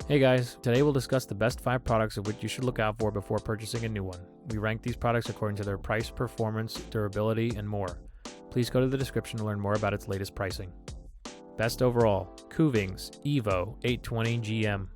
Hey guys, today we'll discuss the best 5 products of which you should look out for before purchasing a new one. We rank these products according to their price, performance, durability, and more. Please go to the description to learn more about its latest pricing. Best overall, Kuvings EVO820 GM.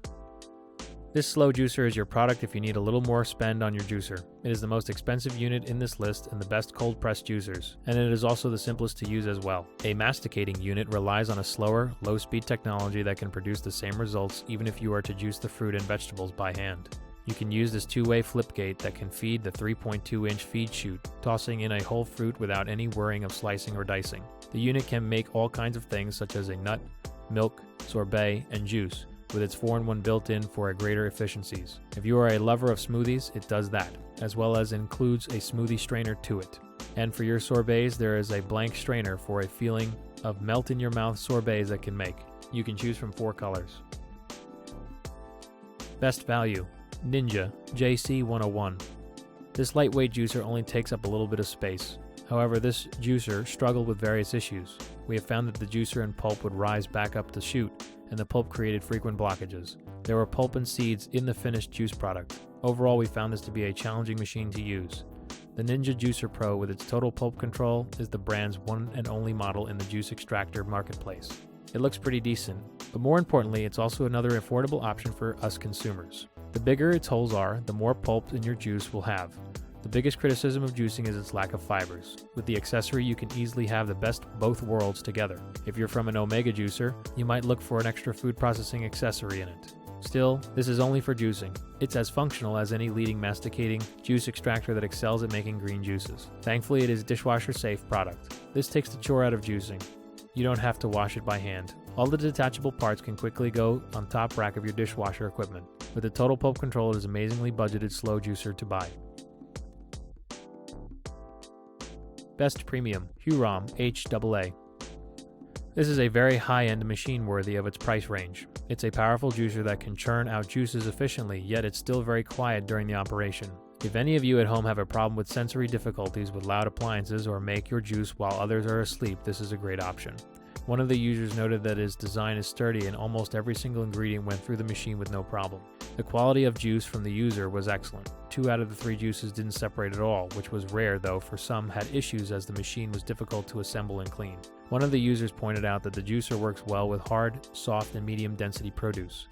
This slow juicer is your product if you need a little more spend on your juicer. It is the most expensive unit in this list and the best cold press juicers, and it is also the simplest to use as well. A masticating unit relies on a slower, low-speed technology that can produce the same results even if you are to juice the fruit and vegetables by hand. You can use this two-way flip gate that can feed the 3.2-inch feed chute, tossing in a whole fruit without any worrying of slicing or dicing. The unit can make all kinds of things such as a nut, milk, sorbet, and juice, with its 4-in-1 built-in for a greater efficiencies. If you are a lover of smoothies, it does that, as well as includes a smoothie strainer to it. And for your sorbets, there is a blank strainer for a feeling of melt-in-your-mouth sorbets that can make. You can choose from 4 colors. Best value, Ninja JC101. This lightweight juicer only takes up a little bit of space. However, this juicer struggled with various issues. We have found that the juicer and pulp would rise back up the chute, and the pulp created frequent blockages. There were pulp and seeds in the finished juice product. Overall, we found this to be a challenging machine to use. The Ninja Juicer Pro with its total pulp control is the brand's one and only model in the juice extractor marketplace. It looks pretty decent, but more importantly, it's also another affordable option for us consumers. The bigger its holes are, the more pulp in your juice will have. The biggest criticism of juicing is its lack of fibers. With the accessory, you can easily have the best of both worlds together. If you're from an omega juicer, you might look for an extra food processing accessory in it. Still, this is only for juicing. It's as functional as any leading masticating juice extractor that excels at making green juices. Thankfully, it is a dishwasher-safe product. This takes the chore out of juicing. You don't have to wash it by hand. All the detachable parts can quickly go on top rack of your dishwasher equipment. With the total pulp control, it is amazingly budgeted slow juicer to buy. Best Premium, Hurom HAA. This is a very high-end machine worthy of its price range. It's a powerful juicer that can churn out juices efficiently, yet it's still very quiet during the operation. If any of you at home have a problem with sensory difficulties with loud appliances or make your juice while others are asleep, this is a great option. One of the users noted that its design is sturdy and almost every single ingredient went through the machine with no problem. The quality of juice from the user was excellent. 2 out of the 3 juices didn't separate at all, which was rare though, for some had issues as the machine was difficult to assemble and clean. One of the users pointed out that the juicer works well with hard, soft, and medium density produce.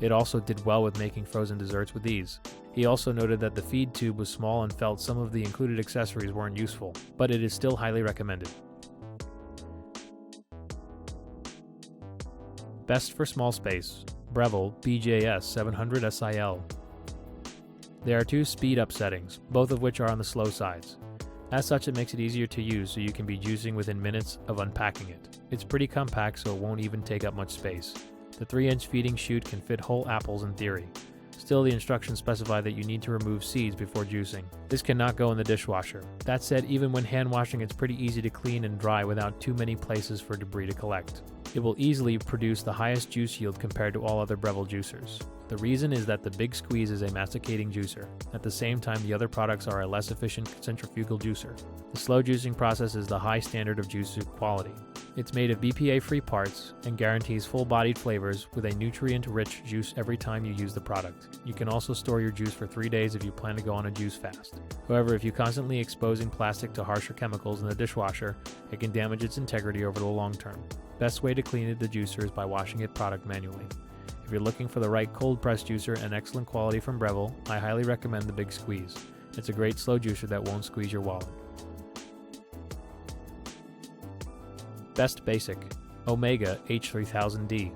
It also did well with making frozen desserts with ease. He also noted that the feed tube was small and felt some of the included accessories weren't useful, but it is still highly recommended. Best for small space, Breville BJS700SIL. There are 2 speed-up settings, both of which are on the slow sides. As such, it makes it easier to use so you can be juicing within minutes of unpacking it. It's pretty compact so it won't even take up much space. The 3-inch feeding chute can fit whole apples in theory. Still, the instructions specify that you need to remove seeds before juicing. This cannot go in the dishwasher. That said, even when hand washing, it's pretty easy to clean and dry without too many places for debris to collect. It will easily produce the highest juice yield compared to all other Breville juicers. The reason is that the Big Squeeze is a masticating juicer. At the same time, the other products are a less efficient centrifugal juicer. The slow juicing process is the high standard of juicer quality. It's made of BPA-free parts and guarantees full-bodied flavors with a nutrient-rich juice every time you use the product. You can also store your juice for 3 days if you plan to go on a juice fast. However, if you're constantly exposing plastic to harsher chemicals in the dishwasher, it can damage its integrity over the long term. Best way to clean the juicer is by washing it product manually. If you're looking for the right cold press juicer and excellent quality from Breville, I highly recommend the Big Squeeze. It's a great slow juicer that won't squeeze your wallet. Best Basic, Omega H3000D.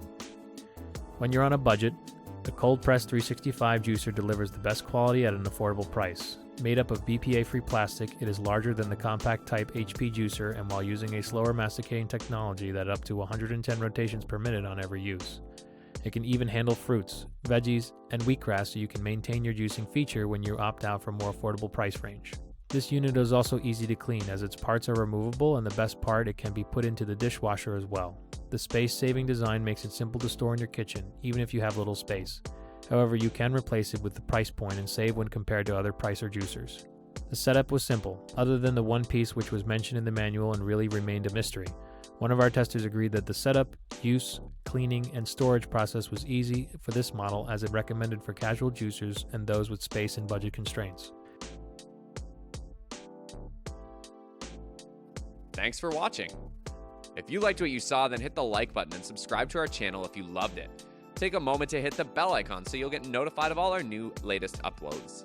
When you're on a budget, the Cold Press 365 juicer delivers the best quality at an affordable price. Made up of BPA-free plastic, it is larger than the compact type HP juicer, and while using a slower masticating technology that up to 110 rotations per minute on every use. It can even handle fruits, veggies, and wheatgrass so you can maintain your juicing feature when you opt out for more affordable price range. This unit is also easy to clean as its parts are removable, and the best part, it can be put into the dishwasher as well. The space-saving design makes it simple to store in your kitchen, even if you have little space. However, you can replace it with the price point and save when compared to other pricer juicers. The setup was simple, other than the one piece which was mentioned in the manual and really remained a mystery. One of our testers agreed that the setup, use, cleaning, and storage process was easy for this model, as it recommended for casual juicers and those with space and budget constraints. Thanks for watching. If you liked what you saw, then hit the like button and subscribe to our channel if you loved it. Take a moment to hit the bell icon so you'll get notified of all our latest uploads.